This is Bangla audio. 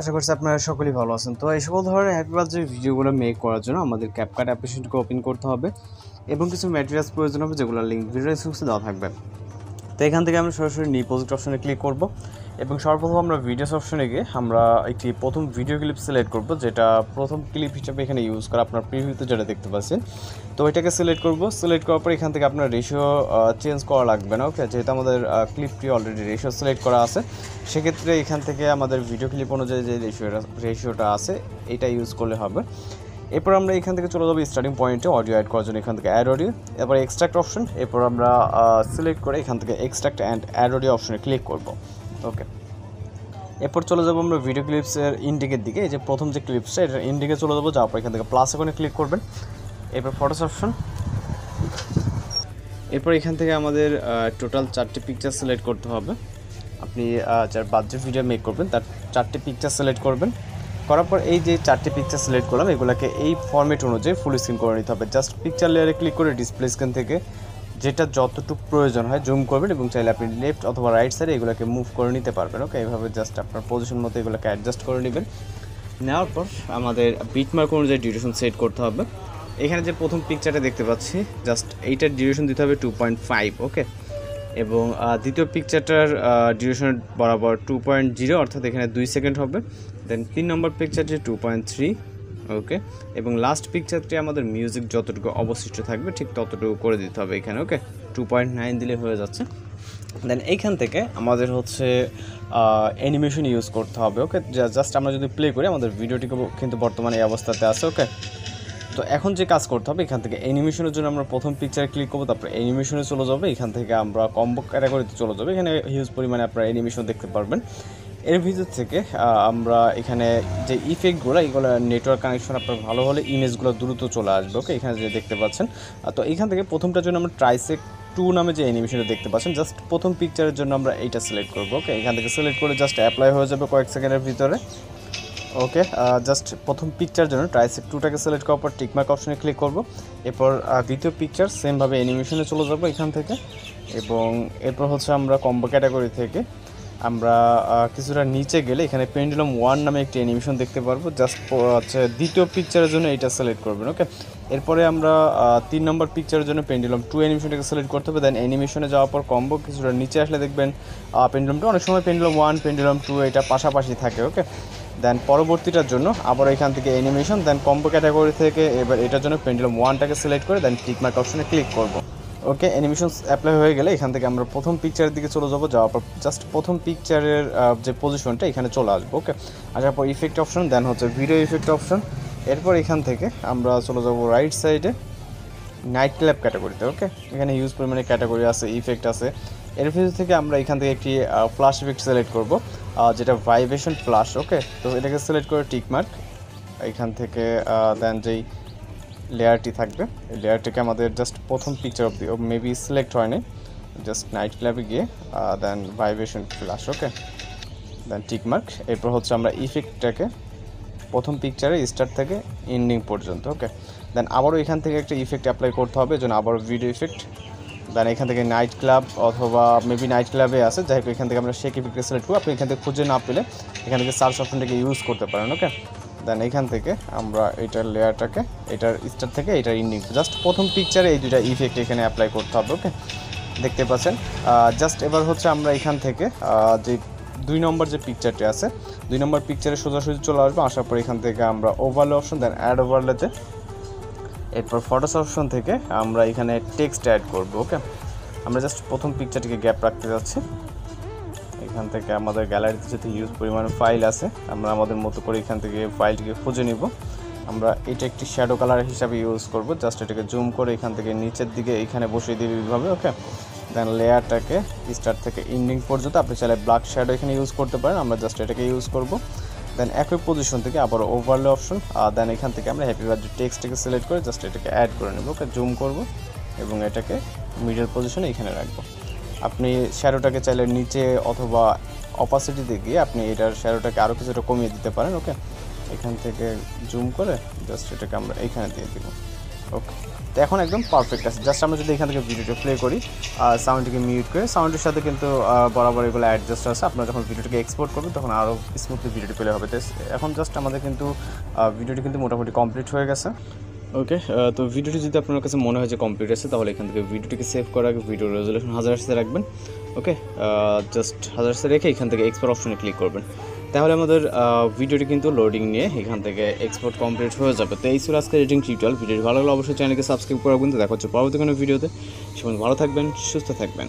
আশা করছি আপনারা সকলেই ভালো আছেন। তো এই সকল ধরনের হ্যাপি বার্থডে ভিডিওগুলো মেক করার জন্য আমাদের ক্যাপকাট অ্যাপ্লিকেশনকে ওপেন করতে হবে এবং কিছু ম্যাটেরিয়ালস প্রয়োজন হবে, যেগুলোর লিঙ্ক ভিডিও ডেসক্রিপশনে দেওয়া থাকবে। তো এখান থেকে আমরা সরাসরি নিউ প্রজেক্ট অপশনে ক্লিক করব এবং সর্বপ্রথম আমরা ভিডিওস অপশনে গিয়ে আমরা একটি প্রথম ভিডিও ক্লিপ সিলেক্ট করব, যেটা প্রথম ক্লিপ হিসেবে এখানে ইউজ করা, আপনার প্রিভিউতে যেটা দেখতে পাচ্ছেন। তো এটাকে সিলেক্ট করব। সিলেক্ট করার পর এখান থেকে আপনার রেশিও চেঞ্জ করা লাগবে না, ওকে, যেহেতু আমাদের ক্লিপটি অলরেডি রেশিও সিলেক্ট করা আছে। সেক্ষেত্রে এখান থেকে আমাদের ভিডিও ক্লিপ অনুযায়ী যে রেশিওটা আছে এটা ইউজ করলে হবে। এরপর আমরা এখান থেকে চলে যাবো স্টার্টিং পয়েন্টে অডিও অ্যাড করার জন্য, এখান থেকে অ্যাড অডিও, এরপর এক্সট্রাক্ট অপশন। এরপর আমরা সিলেক্ট করে এখান থেকে এক্সট্রাক্ট অ্যান্ড অ্যাড অডিও অপশনে ক্লিক করব, ওকে। এরপর চলে যাবো আমরা ভিডিও ক্লিপসের ইন্ডিকের দিকে। এই যে প্রথম যে ক্লিপসটা, এটা ইন্ডিকে চলে যাবো, যাওয়ার পর এখান থেকে প্লাস আইকনে ক্লিক করবেন। এরপর ফটোস অপশন। এরপর এখান থেকে আমাদের টোটাল 4টি পিকচার সিলেক্ট করতে হবে। আপনি যার বাজেট ভিডিও মেক করবেন তার 4টি পিকচার সিলেক্ট করবেন। করার পর এই যে 4টি পিকচার সিলেক্ট করলাম, এগুলোকে এই ফরম্যাট অনুযায়ী ফুল স্ক্রিন করে নিতে হবে। জাস্ট পিকচার লেয়ারে ক্লিক করে ডিসপ্লে স্ক্রিন থেকে যেটা যতটুকু প্রয়োজন হয় জুম করবেন এবং চাইলে আপনি লেফট অথবা রাইট সাইডে এগুলোকে মুভ করে নিতে পারবেন, ওকে। এইভাবে জাস্ট আপনার পজিশন মতো এগুলোকে অ্যাডজাস্ট করে নেবেন। নেওয়ার পর আমাদের বিটমার্ক অনুযায়ী ডিউরেশন সেট করতে হবে। এখানে যে প্রথম পিকচারটা দেখতে পাচ্ছি, জাস্ট এইটার ডিউরেশন দিতে হবে 2.5, ওকে। এবং দ্বিতীয় পিকচারটার ডিউরেশন বরাবর 2.0, অর্থাৎ এখানে 2 সেকেন্ড হবে। দেন 3 নম্বর পিকচারটি 2.3, ওকে। এবং লাস্ট পিকচারটি আমাদের মিউজিক যতটুকু অবশিষ্ট থাকবে ঠিক ততটুকু করে দিতে হবে এখানে, ওকে। 2.9 দিলে হয়ে যাচ্ছে। দেন এইখান থেকে আমাদের হচ্ছে অ্যানিমেশন ইউজ করতে হবে, ওকে। জাস্ট আমরা যদি প্লে করি আমাদের ভিডিওটি কিন্তু বর্তমানে এই অবস্থাতে আছে, ওকে। তো এখন যে কাজ করতে হবে, এখান থেকে অ্যানিমেশনের জন্য আমরা প্রথম পিকচারে ক্লিক করবো, তারপরে অ্যানিমেশনে চলে যাবে। এখান থেকে আমরা কম্বো ক্যাটাগরিতে চলে যাবে। এখানে হিউজ পরিমাণে আপনারা অ্যানিমেশন দেখতে পারবেন। এর ভিতর থেকে আমরা এখানে যে ইফেক্টগুলো, এগুলো নেটওয়ার্ক কানেকশন আপনার ভালো হলে ইমেজগুলো দ্রুত চলে আসবে, ওকে। এখানে যে দেখতে পাচ্ছেন, তো এখান থেকে প্রথমটার জন্য আমরা ট্রাইসেক 2 নামে যে অ্যানিমেশনটা দেখতে পাচ্ছেন, জাস্ট প্রথম পিকচারের জন্য আমরা এইটা সিলেক্ট করবো, ওকে। এখান থেকে সিলেক্ট করে জাস্ট অ্যাপ্লাই হয়ে যাবে কয়েক সেকেন্ডের ভিতরে, ওকে। জাস্ট প্রথম পিকচার জন্য ট্রাইসেক 2টাকে সিলেক্ট করার পর টিকমার্ক অপশনে ক্লিক করব। এরপর দ্বিতীয় পিকচার সেমভাবে অ্যানিমেশনে চলে যাব এখান থেকে। এবং এরপর হচ্ছে আমরা কম্বো ক্যাটাগরি থেকে আমরা কিছুটা নিচে গেলে এখানে পেন্ডুলাম 1 নামে একটি অ্যানিমেশন দেখতে পারবো। জাস্ট হচ্ছে দ্বিতীয় পিকচারের জন্য এইটা সিলেক্ট করবেন, ওকে। এরপরে আমরা 3 নম্বর পিকচারের জন্য পেন্ডুলাম 2 অ্যানিমেশনটাকে সিলেক্ট করতে হবে। দেন অ্যানিমেশনে যাওয়ার পর কম্বো কিছুটা নিচে আসলে দেখবেন পেন্ডুলাম 2, অনেক সময় পেন্ডুলাম 1 পেন্ডুলাম 2 এটা পাশাপাশি থাকে, ওকে। দেন পরবর্তীটার জন্য আবার এখান থেকে অ্যানিমেশন, দেন কম্বো ক্যাটাগরি থেকে এবার এটার জন্য পেন্ডুলাম 1টাকে সিলেক্ট করে দেন টিকমার্ক অপশনে ক্লিক করব, ওকে। অ্যানিমেশন অ্যাপ্লাই হয়ে গেলে এখান থেকে আমরা প্রথম পিকচারের দিকে চলে যাবো। যাওয়ার পর জাস্ট প্রথম পিকচারের যে পজিশনটা এখানে চলে আসবো, ওকে। আসার পর ইফেক্ট অপশন, দেন হচ্ছে ভিডিও ইফেক্ট অপশন। এরপর এখান থেকে আমরা চলে যাবো রাইট সাইডে নাইট ক্ল্যাব ক্যাটাগরিতে, ওকে। এখানে হিউজ পরিমাণে ক্যাটাগরি আছে, ইফেক্ট আছে। এর ভিতর থেকে আমরা এখান থেকে একটি ফ্ল্যাশ ইফেক্ট সিলেক্ট করব, যেটা ভাইব্রেশন ফ্ল্যাশ, ওকে। তো এটাকে সিলেক্ট করে টিকমার্ক এখান থেকে দেন যেই লেয়ারটি থাকবে এই লেয়ারটিকে আমাদের জাস্ট প্রথম পিকচার অব্দি মেবি সিলেক্ট হয়নি, জাস্ট নাইট ক্ল্যাবে গিয়ে দেন ভাইব্রেশন ফ্ল্যাশ, ওকে। দেন টিকমার্ক। এরপর হচ্ছে আমরা ইফেক্টটাকে প্রথম পিকচারে স্টার্ট থেকে এন্ডিং পর্যন্ত, ওকে। দেন আবারও এখান থেকে একটা ইফেক্ট অ্যাপ্লাই করতে হবে, এজন্য আবারও ভিডিও ইফেক্ট। দেন এখান থেকে নাইট ক্লাব অথবা মেবি নাইট ক্লাবে আছে, যাই হোক এখান থেকে আমরা শেক ইফেক্টকে সিলেক্ট করব। আপনি এখান থেকে খুঁজে না পেলে এখান থেকে সার্চ অপশনটাকে ইউজ করতে পারেন, ওকে। দেন এখান থেকে আমরা এটার লেয়ারটাকে এটার স্টার্ট থেকে এটার এন্ডিং, জাস্ট প্রথম পিকচারে এই দুইটা ইফেক্ট এখানে অ্যাপ্লাই করতে হবে, ওকে। দেখতে পাচ্ছেন। জাস্ট এবার হচ্ছে আমরা এখান থেকে যে 2 নম্বর যে পিকচারটি আছে 2 নম্বর পিকচারে সোজাসুজি চলে আসবো। আসার পর এখান থেকে আমরা ওভারলে অপশন, দেন অ্যাড ওভারলেতে। এরপর ফটোস অপশন থেকে আমরা এখানে টেক্সট অ্যাড করব, ওকে। আমরা জাস্ট প্রথম পিকচারটিকে গ্যাপ রাখতে যাচ্ছি। এখান থেকে আমাদের গ্যালারিতে যেতে হিউজ পরিমাণে ফাইল আছে, আমরা আমাদের মতো করে এখান থেকে ফাইলটিকে খুঁজে নিব। আমরা এটা একটি শ্যাডো কালার হিসাবে ইউজ করব। জাস্ট এটাকে জুম করে এখান থেকে নিচের দিকে এখানে বসিয়ে দিই এইভাবে, ওকে। দেন লেয়ারটাকে স্টার্ট থেকে এন্ডিং পর্যন্ত আপনি চাইলে ব্ল্যাক শ্যাডো এখানে ইউজ করতে পারেন, আমরা জাস্ট এটাকে ইউজ করব। দেন একই পজিশন থেকে আবার ওভারলে অপশন, দেন এখান থেকে আমরা হ্যাপি বার্থডে টেক্সটটাকে সিলেক্ট করে জাস্ট এটাকে অ্যাড করে নেব, ওকে। জুম করব এবং এটাকে মিডল পজিশনে এখানে রাখবো। আপনি শ্যাডোটাকে চাইলে নিচে অথবা অপাসিটিতে গিয়ে আপনি এটার শ্যাডোটাকে আরও কিছুটা কমিয়ে দিতে পারেন, ওকে। এখান থেকে জুম করে জাস্ট এটাকে আমরা এইখানে দিয়ে দিব। ওকে, তো এখন একদম পারফেক্ট আছে। জাস্ট আমরা যদি এখান থেকে ভিডিওটা প্লে করি, সাউন্ডটিকে মিউট করে, সাউন্ডের সাথে কিন্তু বরাবর এগুলো অ্যাডজাস্ট আছে। আপনারা যখন ভিডিওটিকে এক্সপোর্ট করবেন তখন আরও স্মুথলি ভিডিওটি প্লে হবে। এখন জাস্ট আমাদের কিন্তু ভিডিওটি কিন্তু মোটামুটি কমপ্লিট হয়ে গেছে। ওকে, তো ভিডিওটি যদি আপনার কাছে মনে হয় যে কমপ্লিট আছে, তাহলে এখান থেকে ভিডিওটিকে সেভ করার আগে ভিডিও রেজলিউশন 1000 Hz রাখবেন। ওকে, জাস্ট 1000 Hz রেখে এখান থেকে এক্সপোর্ট অপশনে ক্লিক করবেন। তাহলে আমাদের ভিডিওটি কিন্তু লোডিং নিয়ে এখান থেকে এক্সপোর্ট কমপ্লিট হয়ে যাবে। তো এই ছিল আজকে এডিটিং টিউটোরিয়াল। ভিডিওটি ভালো লাগলে অবশ্যই চ্যানেলকে সাবস্ক্রাইব করে রাখবেন। তো দেখা হচ্ছে পরবর্তী কোনো ভিডিওতে। সে ভালো থাকবেন, সুস্থ থাকবেন।